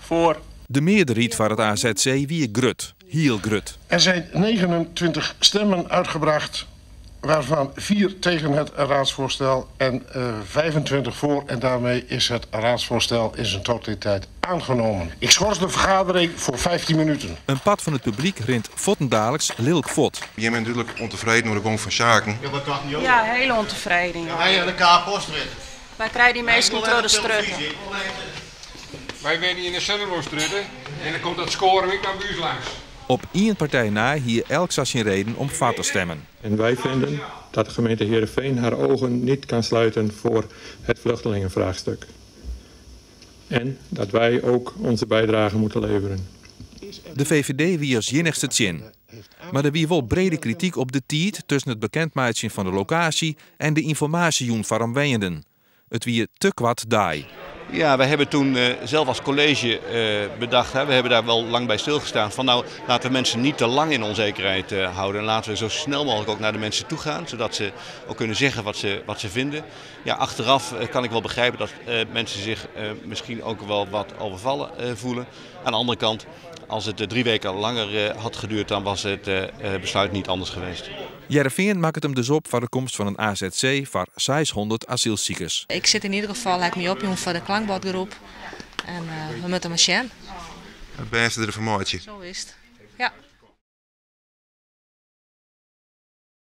Voor. De meerderheid van het AZC wie grut, heel grut. Er zijn 29 stemmen uitgebracht, waarvan 4 tegen het raadsvoorstel en 25 voor. En daarmee is het raadsvoorstel in zijn totaliteit aangenomen. Ik schors de vergadering voor 15 minuten. Een pad van het publiek rint vottendagelijks lilk vot. Je bent natuurlijk ontevreden over de gang van zaken. Ja, hele ontevreden. Wij de K-postrit. Wij krijgen die meestal door de strutten. Wij werden in de Zenderloos-strutten en dan komt dat scoren weer naar buurt langs. Op één partij na hier elk zijn reden om vat te stemmen. En wij vinden dat de gemeente Heerenveen haar ogen niet kan sluiten voor het vluchtelingenvraagstuk. En dat wij ook onze bijdrage moeten leveren. De VVD wie als jinnigste tjin. Maar er wie wel brede kritiek op de tijd tussen het bekendmaken van de locatie en de informatiejoen van omwonenden. Het wie te kwad daai. Ja, wij hebben toen zelf als college bedacht, we hebben daar wel lang bij stilgestaan, van nou laten we mensen niet te lang in onzekerheid houden. En laten we zo snel mogelijk ook naar de mensen toe gaan, zodat ze ook kunnen zeggen wat ze vinden. Ja, achteraf kan ik wel begrijpen dat mensen zich misschien ook wel wat overvallen voelen. Aan de andere kant, als het 3 weken langer had geduurd, dan was het besluit niet anders geweest. Heerenveen maakt het hem dus op voor de komst van een AZC voor 600 asielziekers. Ik zit in ieder geval lijkt me op voor de klankbordgroep en we moeten maar zien. Het beste er een vermoordje. Zo is het. Ja.